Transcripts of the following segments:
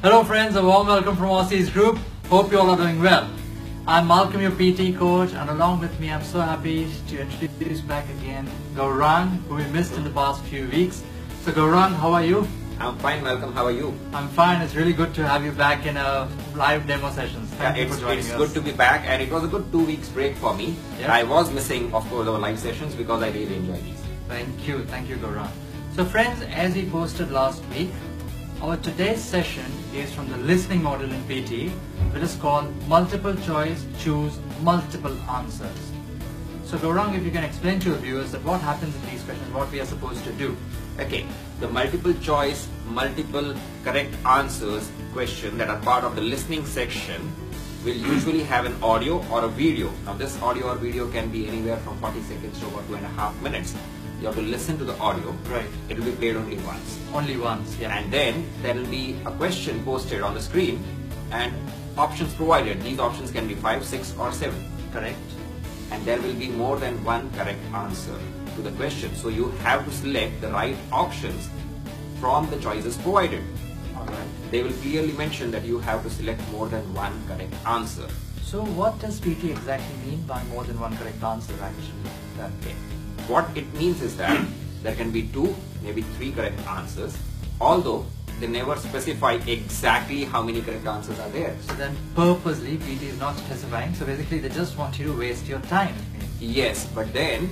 Hello friends, a warm welcome from Aussie's group. Hope you all are doing well. I'm Malcolm, your PT coach, and along with me I'm so happy to introduce back again Gaurang, who we missed in the past few weeks. So Gaurang, how are you? I'm fine, Malcolm. How are you? I'm fine. It's really good to have you back in a live demo sessions. Thank you for joining us. It's good to be back, and it was a good 2 weeks break for me. Yeah. I was missing, of course, our live sessions because I really enjoy these. Thank you Gaurang. So friends, as we posted last week, our today's session is from the listening module in PT, which is called multiple choice, choose multiple answers. So Gaurang, if you can explain to your viewers that what happens in these questions, what we are supposed to do. Okay, the multiple choice, multiple correct answers question that are part of the listening section will usually have an audio or a video. Now this audio or video can be anywhere from 40 seconds to about 2.5 minutes. You have to listen to the audio. Right. It will be played only once. Only once, yeah. And then there will be a question posted on the screen and options provided. These options can be 5, 6 or 7. Correct. And there will be more than one correct answer to the question. So you have to select the right options from the choices provided. Alright. They will clearly mention that you have to select more than one correct answer. So what does PT exactly mean by more than one correct answer actually? Okay. What it means is that there can be 2, maybe 3 correct answers, although they never specify exactly how many correct answers are there. So then purposely PT is not specifying, so basically they just want you to waste your time. Yes, but then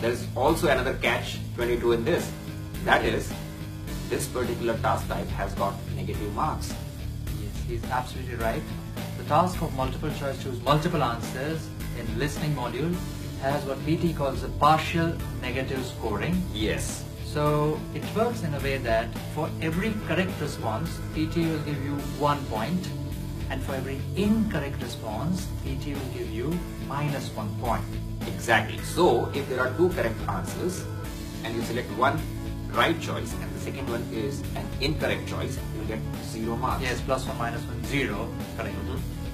there is also another catch 22 in this. That is, this particular task type has got negative marks. Yes, he's absolutely right. The task of multiple choice choose multiple answers in listening module has what PT calls a partial negative scoring. Yes. So it works in a way that for every correct response, PT will give you 1 point, and for every incorrect response, PT will give you -1 point. Exactly. So if there are 2 correct answers and you select one right choice and the second one is an incorrect choice, you'll get 0 marks. Yes, +1 -1, 0. Correct.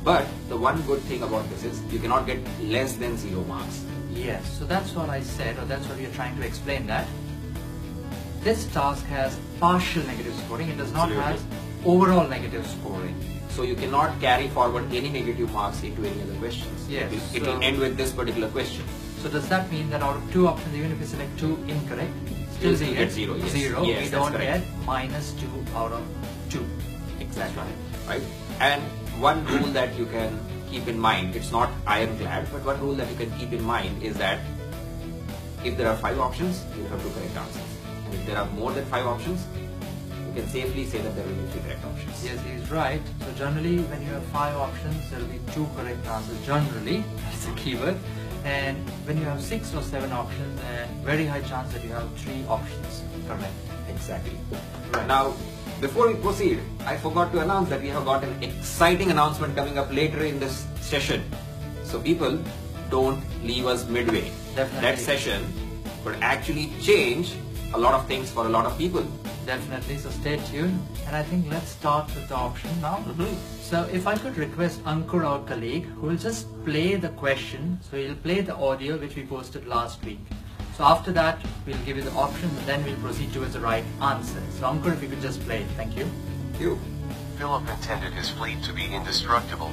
But the one good thing about this is you cannot get less than 0 marks. Yes, so that's what I said, or that's what we are trying to explain, that this task has partial negative scoring. It does not have overall negative scoring. So you cannot carry forward any negative marks into any other questions. Yes. It will end with this particular question. So does that mean that out of 2 options, even if we select 2 incorrect, still You we get 0, yes. Zero. Yes, We that's don't correct. get -2 out of 2. Exactly. Right. And one rule that you can keep in mind, it's not ironclad, but one rule that you can keep in mind is that if there are 5 options, you have 2 correct answers. And if there are more than 5 options, you can safely say that there will be 3 correct options. Yes, he's right. So generally, when you have 5 options, there will be 2 correct answers. Generally, that's the keyword. And when you have 6 or 7 options, then very high chance that you have 3 options correct. Exactly. Right. Now, before we proceed, I forgot to announce that we have got an exciting announcement coming up later in this session. So people, don't leave us midway. Definitely. That session could actually change a lot of things for a lot of people. Definitely, so stay tuned. And I think let's start with the option now. So if I could request Ankur, our colleague, who will just play the question. So he'll play the audio which we posted last week. So after that, we'll give you the options and then we'll proceed towards the right answer. So Ankur, if you could just play it. Thank you. Philip intended his fleet to be indestructible.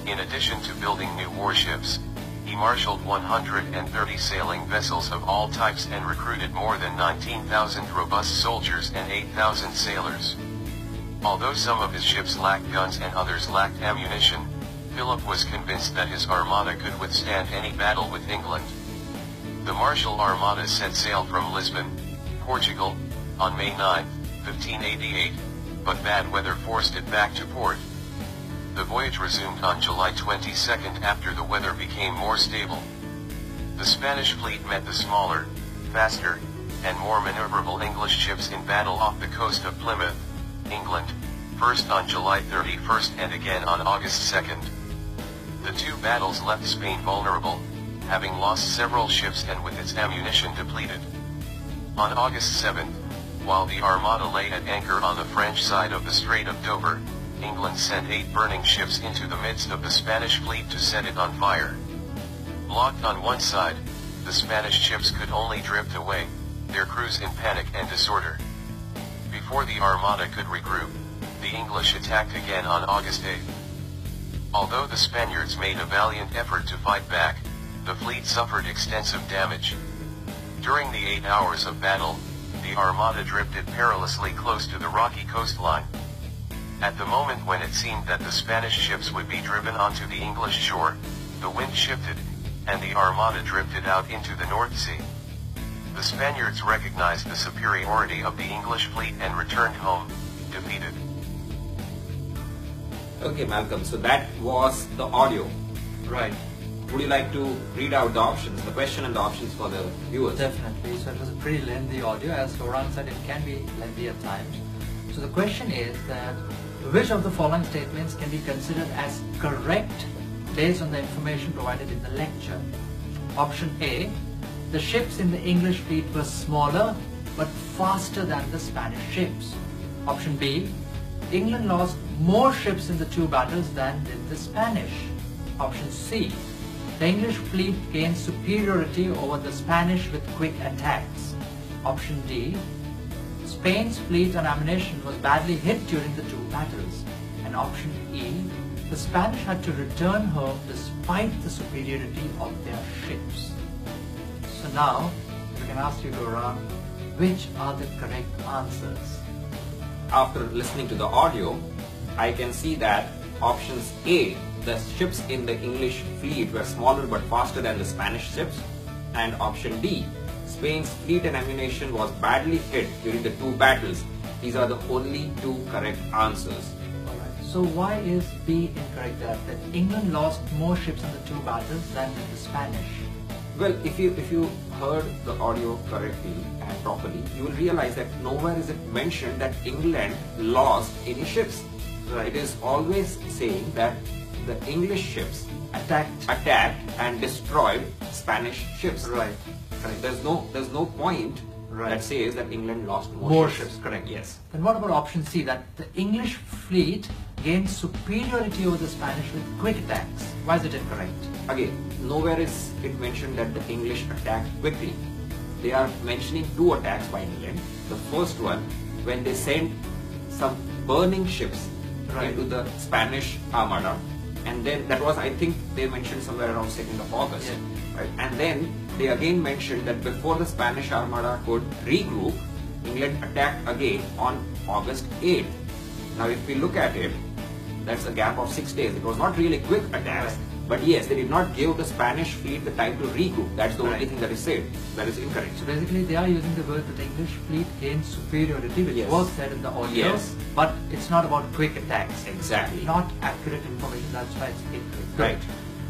In addition to building new warships, he marshaled 130 sailing vessels of all types and recruited more than 19,000 robust soldiers and 8,000 sailors. Although some of his ships lacked guns and others lacked ammunition, Philip was convinced that his armada could withstand any battle with England. The Marshall Armada set sail from Lisbon, Portugal, on May 9, 1588, but bad weather forced it back to port. The voyage resumed on July 22 after the weather became more stable. The Spanish fleet met the smaller, faster, and more maneuverable English ships in battle off the coast of Plymouth, England, first on July 31 and again on August 2. The 2 battles left Spain vulnerable, having lost several ships and with its ammunition depleted. On August 7, while the Armada lay at anchor on the French side of the Strait of Dover, England sent 8 burning ships into the midst of the Spanish fleet to set it on fire. Blocked on one side, the Spanish ships could only drift away, their crews in panic and disorder. Before the Armada could regroup, the English attacked again on August 8. Although the Spaniards made a valiant effort to fight back, the fleet suffered extensive damage. During the 8 hours of battle, the Armada drifted perilously close to the rocky coastline. At the moment when it seemed that the Spanish ships would be driven onto the English shore, the wind shifted, and the Armada drifted out into the North Sea. The Spaniards recognized the superiority of the English fleet and returned home, defeated. Okay, Malcolm, so that was the audio. Right. Would you like to read out the options, the question and the options for the viewers? Definitely. So it was a pretty lengthy audio. As Gaurang said, it can be lengthy at times. So the question is that which of the following statements can be considered as correct based on the information provided in the lecture? Option A, the ships in the English fleet were smaller but faster than the Spanish ships. Option B, England lost more ships in the two battles than did the Spanish. Option C, the English fleet gained superiority over the Spanish with quick attacks. Option D, Spain's fleet and ammunition was badly hit during the two battles. And option E, the Spanish had to return home despite the superiority of their ships. So now, we can ask you, Gaurang, which are the correct answers? After listening to the audio, I can see that options A, the ships in the English fleet were smaller but faster than the Spanish ships, and option D, Spain's fleet and ammunition was badly hit during the two battles. These are the only two correct answers. Alright, so why is B incorrect that England lost more ships in the two battles than did the Spanish? Well, if you heard the audio correctly and properly, you will realize that nowhere is it mentioned that England lost any ships. Right. It is always saying that the English ships Attacked. and destroyed Spanish ships. Right. Correct. There's no point that says that England lost More ships, correct. Yes. Then what about option C, that the English fleet gained superiority over the Spanish with quick attacks? Why is it incorrect? Again, nowhere is it mentioned that the English attacked quickly. They are mentioning two attacks by England. The first one, when they sent some burning ships into the Spanish Armada, and then that was, I think, they mentioned somewhere around 2nd of August. Yeah. Right? And then they again mentioned that before the Spanish Armada could regroup, England attacked again on August 8th. Now if we look at it, that's a gap of 6 days. It was not really quick attacks, but yes, they did not give the Spanish fleet the time to regroup. That's the only thing that is said. That is incorrect. So basically they are using the word that the English fleet gained superiority, which was said in the audio, but it's not about quick attacks. Exactly. Not accurate information, that's why it's incorrect. Right.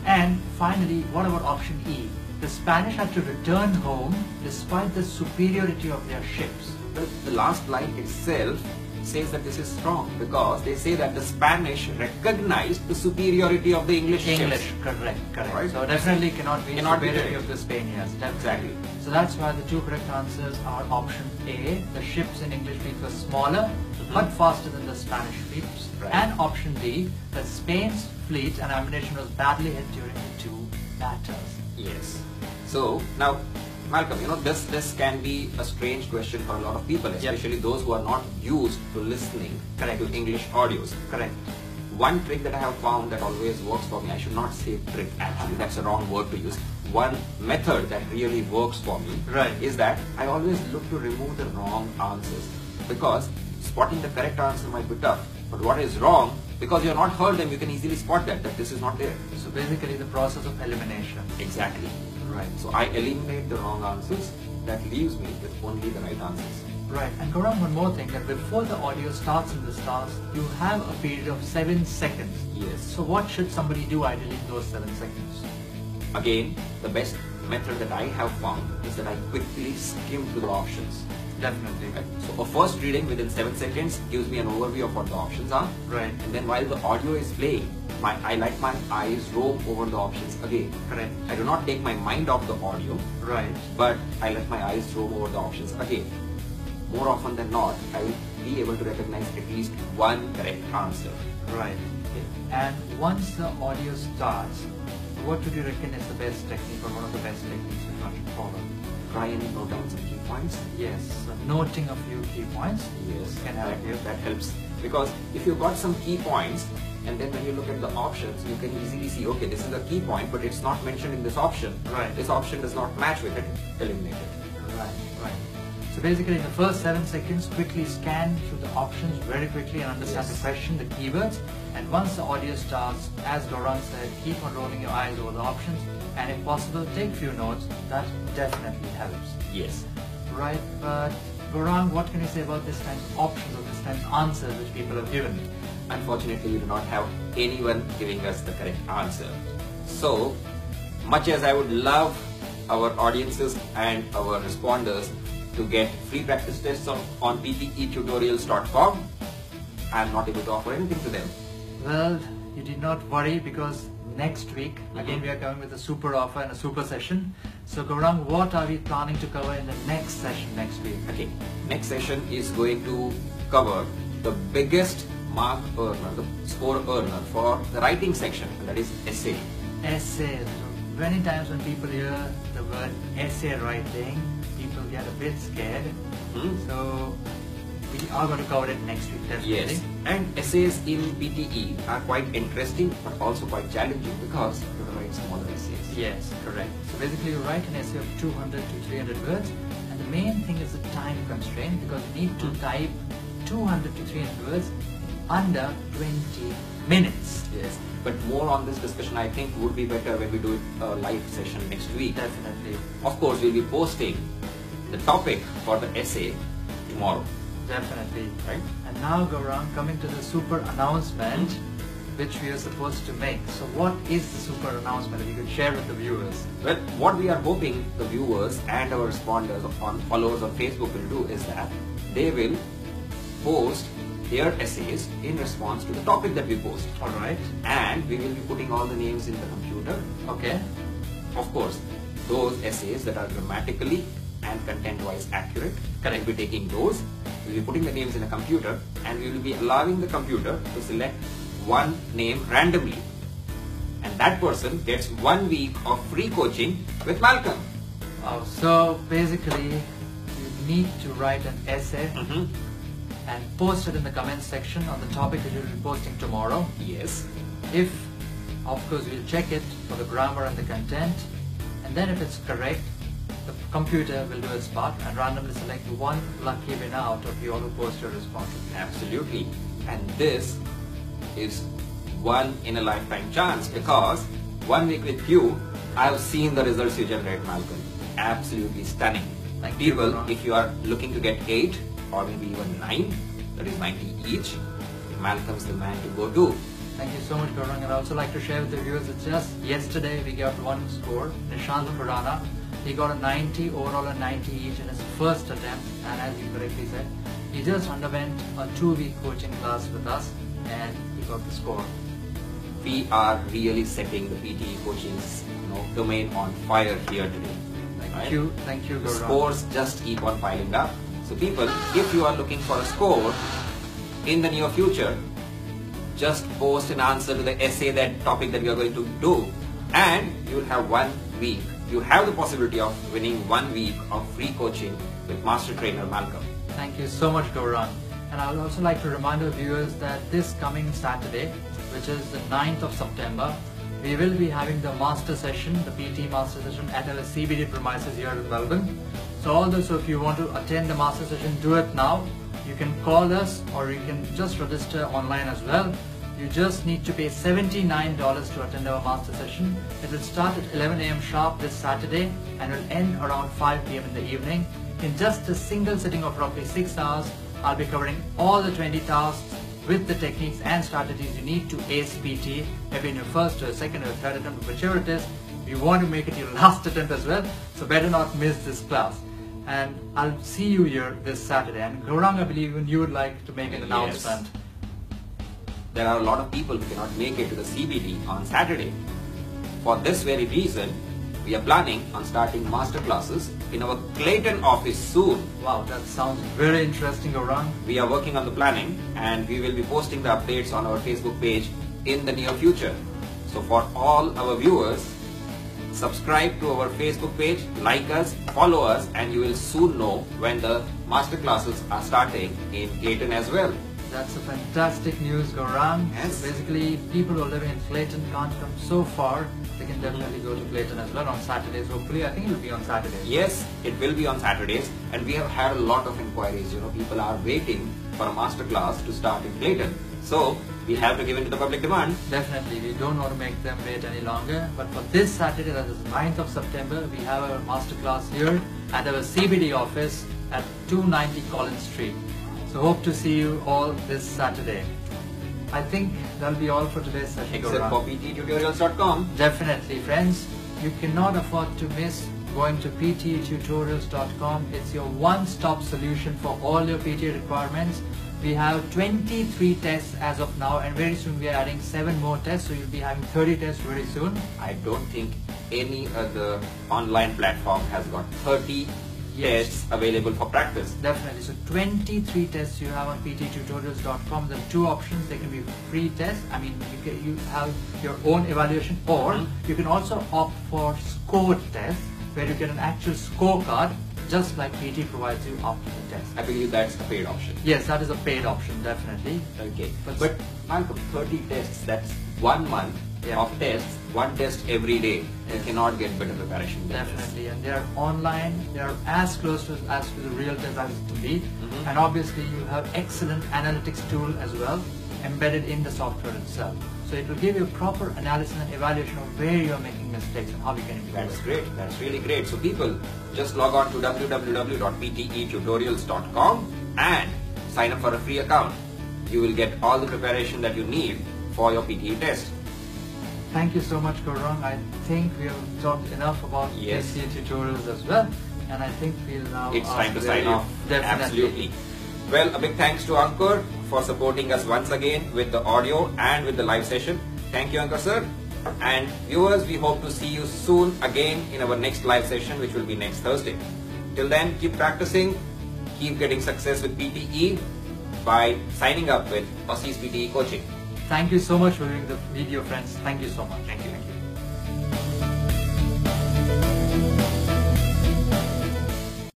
And finally, what about option E? The Spanish had to return home despite the superiority of their ships. The last line itself says that this is wrong because they say that the Spanish recognized the superiority of the English ships. Correct. Right. So definitely cannot be superiority of the Spaniards. Exactly. So that's why the two correct answers are option A, the ships in English fleet were smaller but faster than the Spanish fleets, and option D, that Spain's fleet and ammunition was badly hit during the two battles. Yes. So now, Malcolm, this can be a strange question for a lot of people, especially those who are not used to listening to English audios. Correct. One trick that I have found that always works for me, I should not say trick actually, that's a wrong word to use. One method that really works for me is that I always look to remove the wrong answers, because spotting the correct answer might be tough, but what is wrong, because you have not heard them, you can easily spot that this is not there. So basically the process of elimination. Exactly. Right. So I eliminate the wrong answers, that leaves me with only the right answers. Right. And Gaurang, one more thing, that before the audio starts in this task, you have a period of 7 seconds. Yes. So what should somebody do ideally in those 7 seconds? Again, the best method that I have found is that I quickly skim through the options. Definitely. Right. So a first reading within 7 seconds gives me an overview of what the options are. Right. And then while the audio is playing, I let my eyes roam over the options again. Correct. I do not take my mind off the audio. Right. But I let my eyes roam over the options again. More often than not, I will be able to recognize at least one correct answer. Right. Okay. And once the audio starts, what would you reckon is the best technique or one of the best techniques that one should follow? Try and note down some key points. Yes, so noting a few key points. Yes, can help you. that helps, because if you've got some key points and then when you look at the options, you can easily see, okay, this is a key point, but it's not mentioned in this option. Right. This option does not match with it. Eliminate it. Right. So basically in the first 7 seconds, quickly scan through the options very quickly and understand the question, the keywords. And once the audio starts, as Gaurang said, keep on rolling your eyes over the options, and if possible, take few notes. That definitely helps. Yes. Right, but Gaurang, what can you say about this time's options or this time's answers which people have given? Unfortunately, we do not have anyone giving us the correct answer. So, much as I would love our audiences and our responders to get free practice tests on PTEtutorials.com, I am not able to offer anything to them. Well, you did not worry, because next week, again we are coming with a super offer and a super session. So Gaurang, what are we planning to cover in the next session next week? Okay, next session is going to cover the biggest mark earner, the score earner for the writing section, and that is essay. Essays. Many times when people hear the word essay writing, people get a bit scared. So we are going to cover it next week, definitely. Yes, and essays in PTE are quite interesting but also quite challenging, because you have to write smaller essays. Yes, correct. So basically you write an essay of 200 to 300 words, and the main thing is the time constraint, because you need to type 200 to 300 words in under 20 minutes. Yes, but more on this discussion I think would be better when we do a live session next week. Definitely. Of course, we'll be posting the topic for the essay tomorrow. Definitely. Right? And now Gaurang, coming to the super announcement which we are supposed to make. So what is the super announcement, if you could share with the viewers? Well, what we are hoping the viewers and our responders on followers on Facebook will do is that they will post their essays in response to the topic that we post. Alright. And we will be putting all the names in the computer. Okay. Of course, those essays that are grammatically and content-wise accurate, Correct. we'll be taking those, we'll be putting the names in a computer, and we will be allowing the computer to select one name randomly. And that person gets 1 week of free coaching with Malcolm. So basically you need to write an essay and post it in the comments section on the topic that you'll be posting tomorrow. Yes. If, of course, we'll check it for the grammar and the content, and then if it's correct, the computer will do its part and randomly select one lucky winner out of you all who post your response. Absolutely. And this is one in a lifetime chance, because 1 week with you, I've seen the results you generate, Malcolm. Absolutely stunning. Thank you, People, Gaurang. if you are looking to get 8 or maybe even 9, that is 90 each, Malcolm's the man to go to. Thank you so much, Gaurang. And I'd also like to share with the viewers that just yesterday we got one score, Nishant Khurana. He got a 90 overall and 90 each in his first attempt, and as you correctly said, he just underwent a 2-week coaching class with us and he got the score. We are really setting the PTE coaching domain on fire here today. Thank you, The Gaurang. scores just keep on piling up. So people, if you are looking for a score in the near future, just post an answer to the essay, that topic that we are going to do, and you will have 1 week. You have the possibility of winning 1 week of free coaching with Master Trainer Malcolm. Thank you so much, Gaurang. And I would also like to remind our viewers that this coming Saturday, which is the 9th of September, we will be having the master session, the PT master session at our CBD premises here in Melbourne. So all those, so if you want to attend the master session, do it now. You can call us or you can just register online as well. You just need to pay $79 to attend our master session. It will start at 11 AM sharp this Saturday and will end around 5 PM in the evening. In just a single sitting of roughly 6 hours, I'll be covering all the 20 tasks with the techniques and strategies you need to ace PT, maybe in your first or second or third attempt, whichever it is. You want to make it your last attempt as well, so better not miss this class. And I'll see you here this Saturday. And Gaurang, I believe even you would like to make an announcement. There are a lot of people who cannot make it to the CBD on Saturday. For this very reason, we are planning on starting master classes in our Clayton office soon. Wow, that sounds very interesting, Gaurang. We are working on the planning and we will be posting the updates on our Facebook page in the near future. So for all our viewers, subscribe to our Facebook page, like us, follow us, and you will soon know when the master classes are starting in Clayton as well. That's a fantastic news, Gaurang. Yes. So basically, people who are living in Clayton can't come so far. They can definitely go to Clayton as well on Saturdays. Hopefully, I think it will be on Saturdays. Yes, it will be on Saturdays, and we have had a lot of inquiries. People are waiting for a master class to start in Clayton. So we have to give in to the public demand. Definitely, we don't want to make them wait any longer. But for this Saturday, that is 9th of September, we have our master class here at our CBD office at 290 Collins Street. So hope to see you all this Saturday. I think that'll be all for today's session. Except for PTEtutorials.com. Definitely, friends. You cannot afford to miss going to PTEtutorials.com. It's your one-stop solution for all your PTE requirements. We have 23 tests as of now, and very soon we are adding 7 more tests, so you'll be having 30 tests very soon. I don't think any other online platform has got 30 tests available for practice. Definitely. So 23 tests you have on PTEtutorials.com. There are 2 options. They can be free tests. I mean, you have your own evaluation, or you can also opt for scored tests, where you get an actual scorecard, just like PT provides you after the test. I believe that's a paid option. Yes, that is a paid option, definitely. Okay. But Malcolm, 30 tests, that's 1 month of tests, 1 test every day. You cannot get better preparation than Definitely, and they are online, they are as close to the real test as it can be. And obviously you have excellent analytics tool as well, embedded in the software itself. So it will give you a proper analysis and evaluation of where you are making mistakes and how you can improve. That's great. That's really great. So people, just log on to www.ptetutorials.com and sign up for a free account. You will get all the preparation that you need for your PTE test. Thank you so much, Gaurang. I think we have talked enough about PTE tutorials as well, and I think we'll now. It's time to sign off. Definitely. Absolutely. Well, a big thanks to Ankur for supporting us once again with the audio and with the live session. Thank you, Ankur sir. And viewers, we hope to see you soon again in our next live session, which will be next Thursday. Till then, keep practicing, keep getting success with PTE by signing up with Aussie's PTE Coaching. Thank you so much for viewing the video, friends. Thank you so much. Thank you.